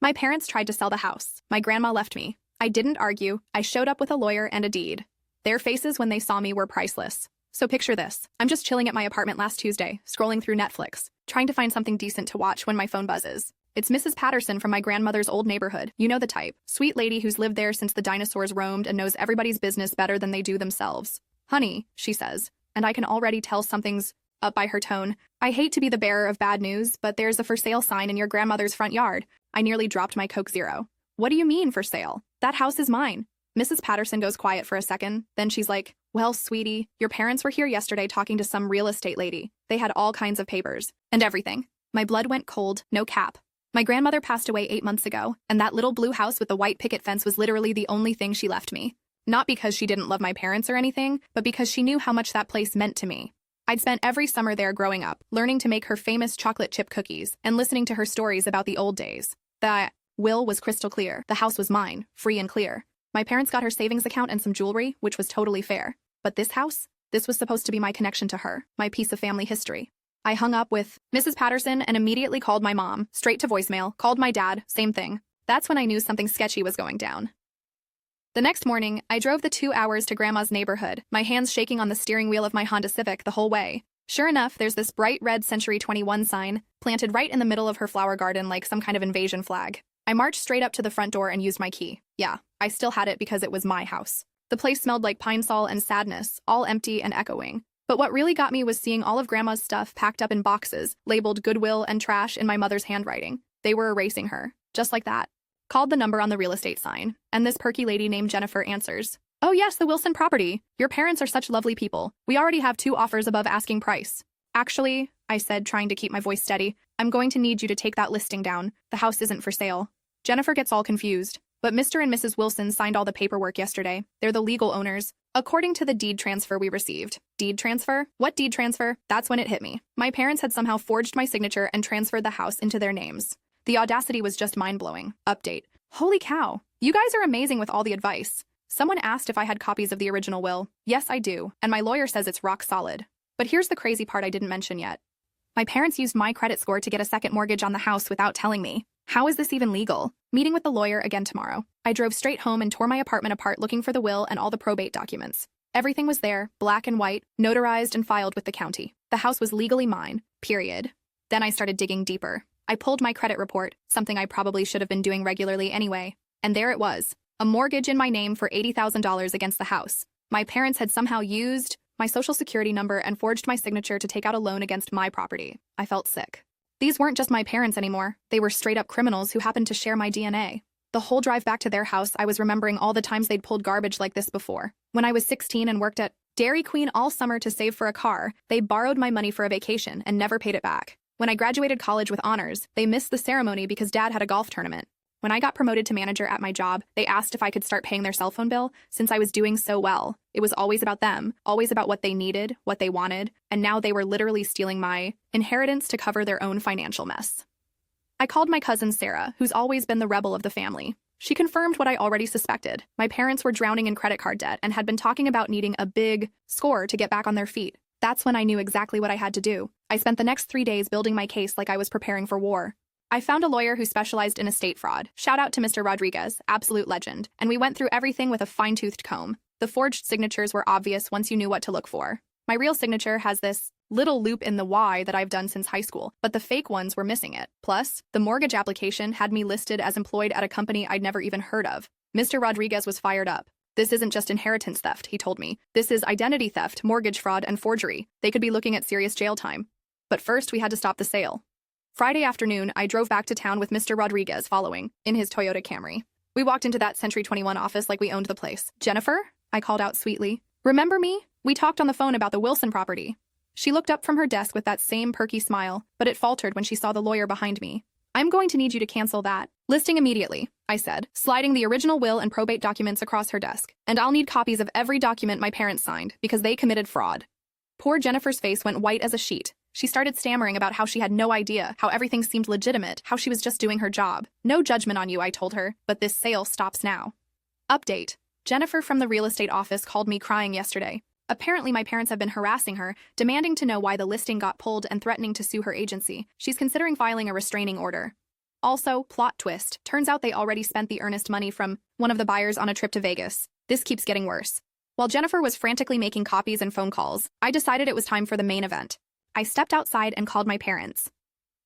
My parents tried to sell the house. My grandma left me. I didn't argue. I showed up with a lawyer and a deed. Their faces when they saw me were priceless. So picture this. I'm just chilling at my apartment last Tuesday, scrolling through Netflix, trying to find something decent to watch when my phone buzzes. It's Mrs. Patterson from my grandmother's old neighborhood. You know the type. Sweet lady who's lived there since the dinosaurs roamed and knows everybody's business better than they do themselves. Honey, she says, and I can already tell something's up by her tone. I hate to be the bearer of bad news, but there's a for sale sign in your grandmother's front yard. I nearly dropped my Coke Zero. What do you mean for sale? That house is mine. Mrs. Patterson goes quiet for a second. Then she's like, well, sweetie, your parents were here yesterday talking to some real estate lady. They had all kinds of papers and everything. My blood went cold, no cap. My grandmother passed away 8 months ago, and that little blue house with the white picket fence was literally the only thing she left me. Not because she didn't love my parents or anything, but because she knew how much that place meant to me. I'd spent every summer there growing up, learning to make her famous chocolate chip cookies and listening to her stories about the old days. The will was crystal clear. The house was mine, free and clear. My parents got her savings account and some jewelry, which was totally fair. But this house? This was supposed to be my connection to her, my piece of family history. I hung up with Mrs. Patterson and immediately called my mom, straight to voicemail, called my dad, same thing. That's when I knew something sketchy was going down. The next morning, I drove the 2 hours to Grandma's neighborhood, my hands shaking on the steering wheel of my Honda Civic the whole way. Sure enough, there's this bright red Century 21 sign, planted right in the middle of her flower garden like some kind of invasion flag. I marched straight up to the front door and used my key. Yeah, I still had it because it was my house. The place smelled like pine sol and sadness, all empty and echoing. But what really got me was seeing all of Grandma's stuff packed up in boxes, labeled Goodwill and trash in my mother's handwriting. They were erasing her, just like that. Called the number on the real estate sign, and this perky lady named Jennifer answers. Oh yes, the Wilson property. Your parents are such lovely people. We already have 2 offers above asking price. Actually, I said, trying to keep my voice steady, I'm going to need you to take that listing down. The house isn't for sale. Jennifer gets all confused. But Mr. and Mrs. Wilson signed all the paperwork yesterday. They're the legal owners, according to the deed transfer we received. Deed transfer? What deed transfer? That's when it hit me. My parents had somehow forged my signature and transferred the house into their names. The audacity was just mind-blowing. Update. Holy cow. You guys are amazing with all the advice. Someone asked if I had copies of the original will. Yes, I do, and my lawyer says it's rock solid. But here's the crazy part I didn't mention yet. My parents used my credit score to get a second mortgage on the house without telling me. How is this even legal? Meeting with the lawyer again tomorrow. I drove straight home and tore my apartment apart looking for the will and all the probate documents. Everything was there, black and white, notarized and filed with the county. The house was legally mine, period. Then I started digging deeper. I pulled my credit report, something I probably should have been doing regularly anyway. And there it was, a mortgage in my name for $80,000 against the house. My parents had somehow used my social security number and forged my signature to take out a loan against my property. I felt sick. These weren't just my parents anymore. They were straight-up criminals who happened to share my DNA. The whole drive back to their house, I was remembering all the times they'd pulled garbage like this before. When I was 16 and worked at Dairy Queen all summer to save for a car, they borrowed my money for a vacation and never paid it back. When I graduated college with honors, they missed the ceremony because Dad had a golf tournament. When I got promoted to manager at my job, they asked if I could start paying their cell phone bill since I was doing so well. It was always about them, always about what they needed, what they wanted, and now they were literally stealing my inheritance to cover their own financial mess. I called my cousin Sarah, who's always been the rebel of the family. She confirmed what I already suspected. My parents were drowning in credit card debt and had been talking about needing a big score to get back on their feet. That's when I knew exactly what I had to do. I spent the next 3 days building my case like I was preparing for war. I found a lawyer who specialized in estate fraud. Shout out to Mr. Rodriguez, absolute legend. And we went through everything with a fine-toothed comb. The forged signatures were obvious once you knew what to look for. My real signature has this little loop in the Y that I've done since high school, but the fake ones were missing it. Plus, the mortgage application had me listed as employed at a company I'd never even heard of. Mr. Rodriguez was fired up. This isn't just inheritance theft, he told me. This is identity theft, mortgage fraud, and forgery. They could be looking at serious jail time. But first, we had to stop the sale. Friday afternoon, I drove back to town with Mr. Rodriguez following, in his Toyota Camry. We walked into that Century 21 office like we owned the place. Jennifer? I called out sweetly. Remember me? We talked on the phone about the Wilson property. She looked up from her desk with that same perky smile, but it faltered when she saw the lawyer behind me. I'm going to need you to cancel that listing immediately, I said, sliding the original will and probate documents across her desk. And I'll need copies of every document my parents signed, because they committed fraud. Poor Jennifer's face went white as a sheet. She started stammering about how she had no idea, how everything seemed legitimate, how she was just doing her job. No judgment on you, I told her, but this sale stops now. Update. Jennifer from the real estate office called me crying yesterday. Apparently my parents have been harassing her, demanding to know why the listing got pulled and threatening to sue her agency. She's considering filing a restraining order. Also, plot twist, turns out they already spent the earnest money from one of the buyers on a trip to Vegas. This keeps getting worse. While Jennifer was frantically making copies and phone calls, I decided it was time for the main event. I stepped outside and called my parents.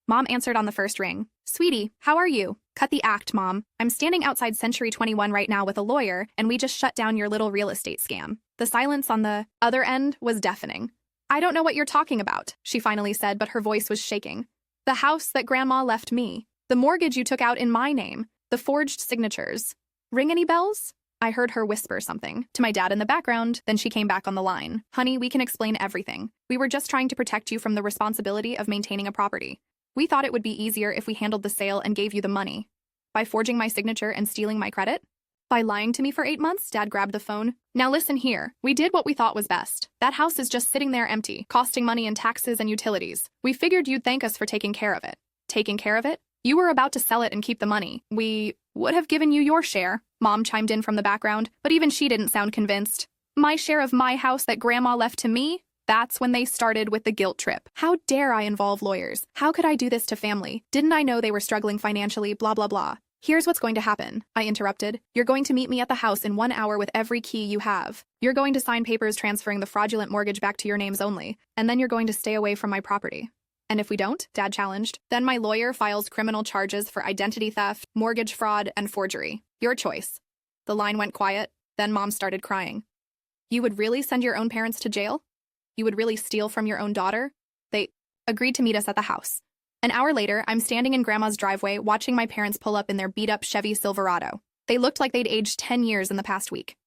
Mom answered on the first ring. "Sweetie, how are you?" "Cut the act, Mom. I'm standing outside Century 21 right now with a lawyer, and we just shut down your little real estate scam." The silence on the other end was deafening. "I don't know what you're talking about," she finally said, but her voice was shaking. "The house that Grandma left me. The mortgage you took out in my name. The forged signatures. Ring any bells?" I heard her whisper something to my dad in the background, then she came back on the line. "Honey, we can explain everything. We were just trying to protect you from the responsibility of maintaining a property. We thought it would be easier if we handled the sale and gave you the money. By forging my signature and stealing my credit? By lying to me for 8 months?" Dad grabbed the phone. "Now listen here. We did what we thought was best. That house is just sitting there empty, costing money in taxes and utilities. We figured you'd thank us for taking care of it." "Taking care of it? You were about to sell it and keep the money. We would have given you your share," Mom chimed in from the background, but even she didn't sound convinced. "My share of my house that Grandma left to me?" That's when they started with the guilt trip. How dare I involve lawyers? How could I do this to family? Didn't I know they were struggling financially? Blah, blah, blah. "Here's what's going to happen," I interrupted. "You're going to meet me at the house in 1 hour with every key you have. You're going to sign papers transferring the fraudulent mortgage back to your names only, and then you're going to stay away from my property." "And if we don't?" Dad challenged. "Then my lawyer files criminal charges for identity theft, mortgage fraud, and forgery. Your choice." The line went quiet, then Mom started crying. "You would really send your own parents to jail? You would really steal from your own daughter?" They agreed to meet us at the house. An hour later, I'm standing in Grandma's driveway watching my parents pull up in their beat-up Chevy Silverado. They looked like they'd aged 10 years in the past week.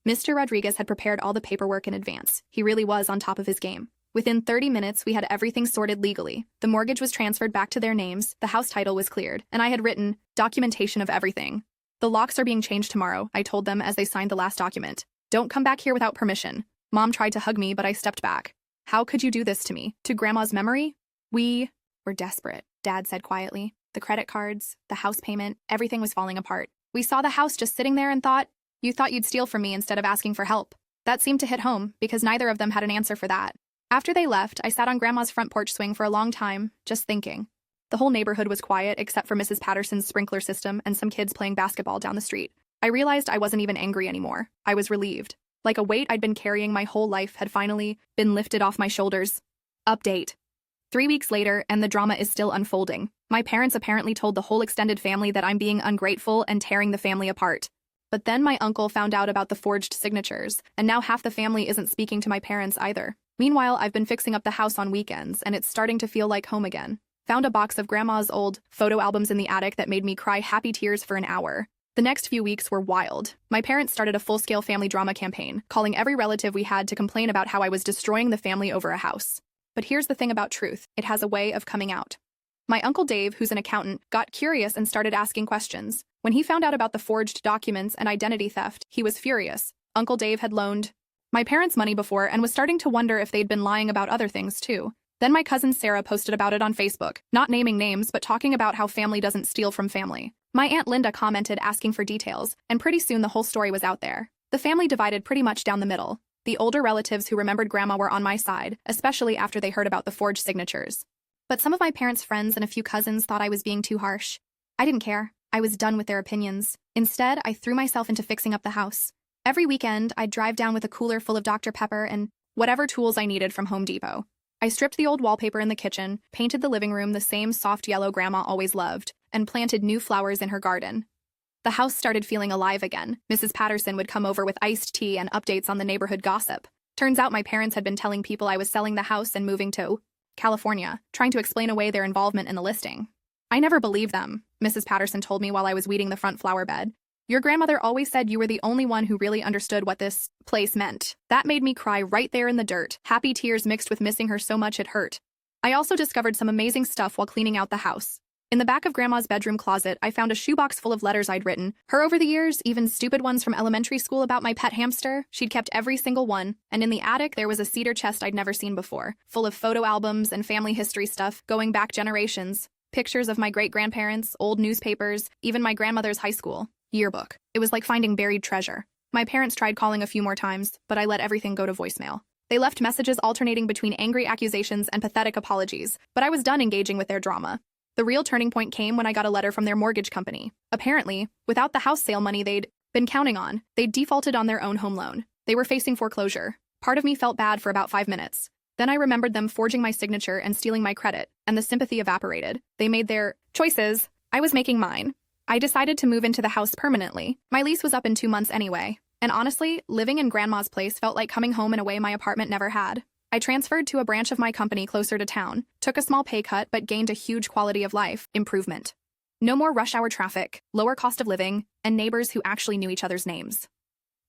Mr. Rodriguez had prepared all the paperwork in advance. He really was on top of his game. Within 30 minutes, we had everything sorted legally. The mortgage was transferred back to their names, the house title was cleared, and I had written documentation of everything. "The locks are being changed tomorrow," I told them as they signed the last document. "Don't come back here without permission." Mom tried to hug me, but I stepped back. "How could you do this to me? To Grandma's memory?" "We were desperate," Dad said quietly. "The credit cards, the house payment, everything was falling apart. We saw the house just sitting there and thought, you thought you'd steal from me instead of asking for help." That seemed to hit home, because neither of them had an answer for that. After they left, I sat on Grandma's front porch swing for a long time, just thinking. The whole neighborhood was quiet except for Mrs. Patterson's sprinkler system and some kids playing basketball down the street. I realized I wasn't even angry anymore. I was relieved. Like a weight I'd been carrying my whole life had finally been lifted off my shoulders. Update. 3 weeks later, and the drama is still unfolding. My parents apparently told the whole extended family that I'm being ungrateful and tearing the family apart. But then my uncle found out about the forged signatures, and now half the family isn't speaking to my parents either. Meanwhile, I've been fixing up the house on weekends, and it's starting to feel like home again. Found a box of Grandma's old photo albums in the attic that made me cry happy tears for an hour. The next few weeks were wild. My parents started a full-scale family drama campaign, calling every relative we had to complain about how I was destroying the family over a house. But here's the thing about truth. It has a way of coming out. My Uncle Dave, who's an accountant, got curious and started asking questions. When he found out about the forged documents and identity theft, he was furious. Uncle Dave had loaned my parents money before and was starting to wonder if they'd been lying about other things too. Then my cousin Sarah posted about it on Facebook, not naming names but talking about how family doesn't steal from family. My Aunt Linda commented asking for details, and pretty soon the whole story was out there. The family divided pretty much down the middle. The older relatives who remembered Grandma were on my side, especially after they heard about the forged signatures. But some of my parents' friends and a few cousins thought I was being too harsh. I didn't care. I was done with their opinions. Instead, I threw myself into fixing up the house. Every weekend, I'd drive down with a cooler full of Dr. Pepper and whatever tools I needed from Home Depot. I stripped the old wallpaper in the kitchen, painted the living room the same soft yellow Grandma always loved, and planted new flowers in her garden. The house started feeling alive again. Mrs. Patterson would come over with iced tea and updates on the neighborhood gossip. Turns out my parents had been telling people I was selling the house and moving to California, trying to explain away their involvement in the listing. I never believed them, Mrs. Patterson told me while I was weeding the front flower bed. Your grandmother always said you were the only one who really understood what this place meant. That made me cry right there in the dirt, happy tears mixed with missing her so much it hurt. I also discovered some amazing stuff while cleaning out the house. In the back of Grandma's bedroom closet, I found a shoebox full of letters I'd written her over the years, even stupid ones from elementary school about my pet hamster. She'd kept every single one. And in the attic, there was a cedar chest I'd never seen before, full of photo albums and family history stuff going back generations. Pictures of my great-grandparents, old newspapers, even my grandmother's high school yearbook. It was like finding buried treasure. My parents tried calling a few more times, but I let everything go to voicemail. They left messages alternating between angry accusations and pathetic apologies, but I was done engaging with their drama. The real turning point came when I got a letter from their mortgage company. Apparently, without the house sale money they'd been counting on, they'd defaulted on their own home loan. They were facing foreclosure. Part of me felt bad for about 5 minutes. Then I remembered them forging my signature and stealing my credit, and the sympathy evaporated. They made their choices. I was making mine. I decided to move into the house permanently. My lease was up in 2 months anyway. And honestly, living in Grandma's place felt like coming home in a way my apartment never had. I transferred to a branch of my company closer to town, took a small pay cut but gained a huge quality of life improvement. No more rush hour traffic, lower cost of living, and neighbors who actually knew each other's names.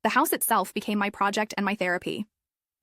The house itself became my project and my therapy.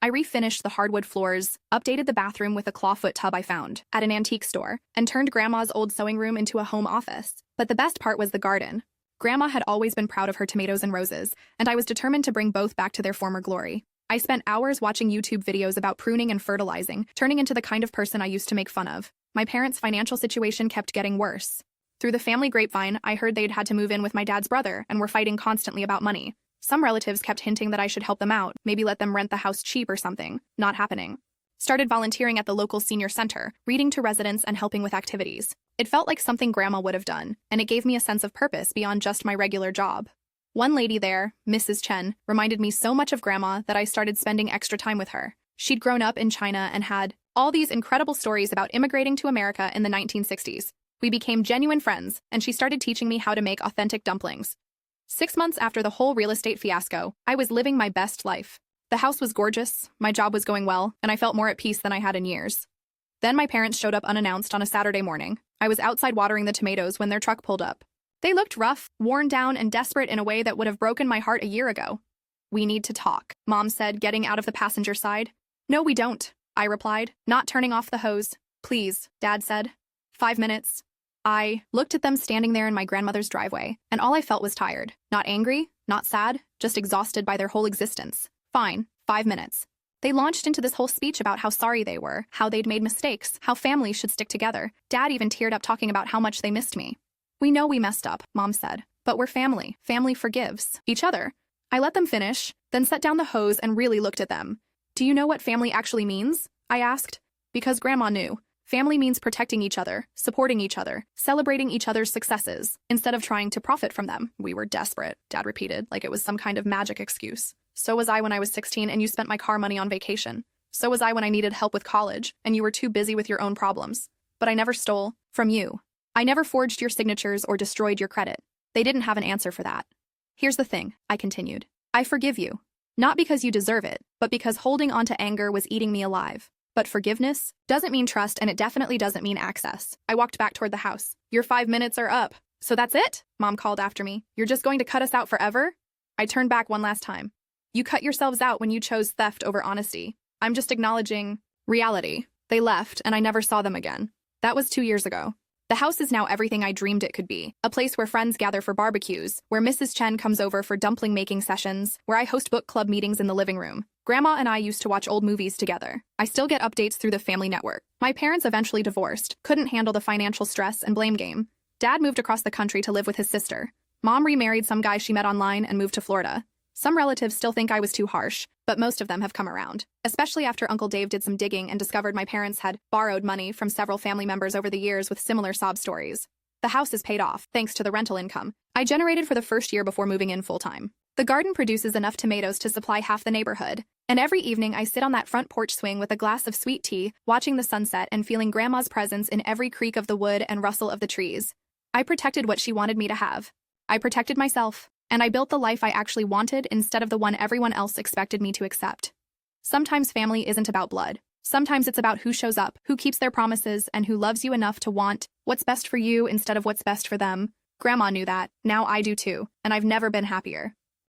I refinished the hardwood floors, updated the bathroom with a clawfoot tub I found at an antique store, and turned Grandma's old sewing room into a home office. But the best part was the garden. Grandma had always been proud of her tomatoes and roses, and I was determined to bring both back to their former glory. I spent hours watching YouTube videos about pruning and fertilizing, turning into the kind of person I used to make fun of. My parents' financial situation kept getting worse. Through the family grapevine, I heard they'd had to move in with my dad's brother and were fighting constantly about money. Some relatives kept hinting that I should help them out, maybe let them rent the house cheap or something. Not happening. Started volunteering at the local senior center, reading to residents and helping with activities. It felt like something Grandma would have done, and it gave me a sense of purpose beyond just my regular job. One lady there, Mrs. Chen, reminded me so much of Grandma that I started spending extra time with her. She'd grown up in China and had all these incredible stories about immigrating to America in the 1960s. We became genuine friends, and she started teaching me how to make authentic dumplings. 6 months after the whole real estate fiasco, I was living my best life. The house was gorgeous, my job was going well, and I felt more at peace than I had in years. Then my parents showed up unannounced on a Saturday morning. I was outside watering the tomatoes when their truck pulled up. They looked rough, worn down, and desperate in a way that would have broken my heart a year ago. "We need to talk," Mom said, getting out of the passenger side. "No, we don't," I replied, not turning off the hose. "Please," Dad said. 5 minutes. I looked at them standing there in my grandmother's driveway, and all I felt was tired. Not angry, not sad, just exhausted by their whole existence. Fine, 5 minutes. They launched into this whole speech about how sorry they were, how they'd made mistakes, how families should stick together. Dad even teared up talking about how much they missed me. "We know we messed up," Mom said, "but we're family. Family forgives each other." I let them finish, then set down the hose and really looked at them. "Do you know what family actually means?" I asked. Because Grandma knew. Family means protecting each other, supporting each other, celebrating each other's successes, instead of trying to profit from them. "We were desperate," Dad repeated, like it was some kind of magic excuse. "So was I when I was 16 and you spent my car money on vacation. So was I when I needed help with college and you were too busy with your own problems. But I never stole from you. I never forged your signatures or destroyed your credit." They didn't have an answer for that. "Here's the thing," I continued. "I forgive you. Not because you deserve it, but because holding on to anger was eating me alive. But forgiveness doesn't mean trust, and it definitely doesn't mean access." I walked back toward the house. "Your 5 minutes are up." "So that's it?" Mom called after me. "You're just going to cut us out forever?" I turned back one last time. "You cut yourselves out when you chose theft over honesty. I'm just acknowledging reality." They left, and I never saw them again. That was 2 years ago. The house is now everything I dreamed it could be. A place where friends gather for barbecues, where Mrs. Chen comes over for dumpling-making sessions, where I host book club meetings in the living room. Grandma and I used to watch old movies together. I still get updates through the family network. My parents eventually divorced, couldn't handle the financial stress and blame game. Dad moved across the country to live with his sister. Mom remarried some guy she met online and moved to Florida. Some relatives still think I was too harsh, but most of them have come around. Especially after Uncle Dave did some digging and discovered my parents had borrowed money from several family members over the years with similar sob stories. The house is paid off, thanks to the rental income I generated for the first year before moving in full-time. The garden produces enough tomatoes to supply half the neighborhood, and every evening I sit on that front porch swing with a glass of sweet tea, watching the sunset and feeling Grandma's presence in every creak of the wood and rustle of the trees. I protected what she wanted me to have. I protected myself, and I built the life I actually wanted instead of the one everyone else expected me to accept. Sometimes family isn't about blood. Sometimes it's about who shows up, who keeps their promises, and who loves you enough to want what's best for you instead of what's best for them. Grandma knew that. Now I do too, and I've never been happier.